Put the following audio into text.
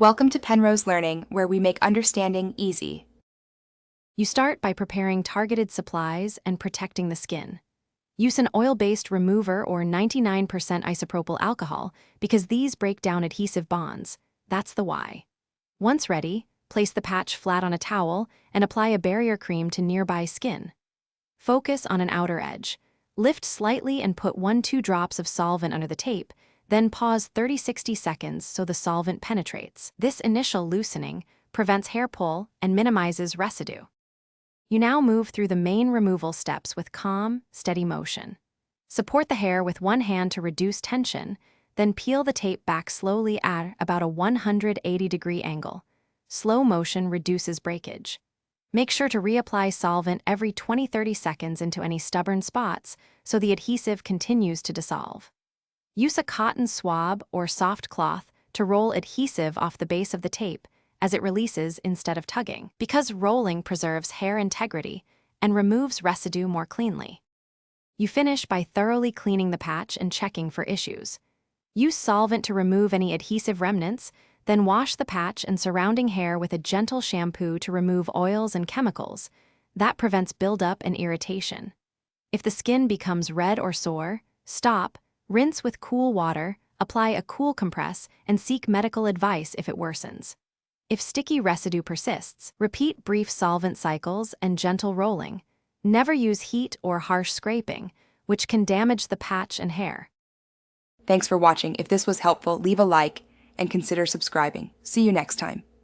Welcome to Penrose Learning, where we make understanding easy. You start by preparing targeted supplies and protecting the skin. Use an oil-based remover or 99% isopropyl alcohol because these break down adhesive bonds. That's the why. Once ready, place the patch flat on a towel and apply a barrier cream to nearby skin. Focus on an outer edge. Lift slightly and put 1-2 drops of solvent under the tape, then pause 30-60 seconds so the solvent penetrates. This initial loosening prevents hair pull and minimizes residue. You now move through the main removal steps with calm, steady motion. Support the hair with one hand to reduce tension, then peel the tape back slowly at about a 180-degree angle. Slow motion reduces breakage. Make sure to reapply solvent every 20-30 seconds into any stubborn spots so the adhesive continues to dissolve. Use a cotton swab or soft cloth to roll adhesive off the base of the tape as it releases instead of tugging, because rolling preserves hair integrity and removes residue more cleanly. You finish by thoroughly cleaning the patch and checking for issues. Use solvent to remove any adhesive remnants, then wash the patch and surrounding hair with a gentle shampoo to remove oils and chemicals. That prevents buildup and irritation. If the skin becomes red or sore, stop, rinse with cool water, apply a cool compress, and seek medical advice if it worsens. If sticky residue persists, repeat brief solvent cycles and gentle rolling. Never use heat or harsh scraping, which can damage the patch and hair. Thanks for watching. If this was helpful, leave a like and consider subscribing. See you next time.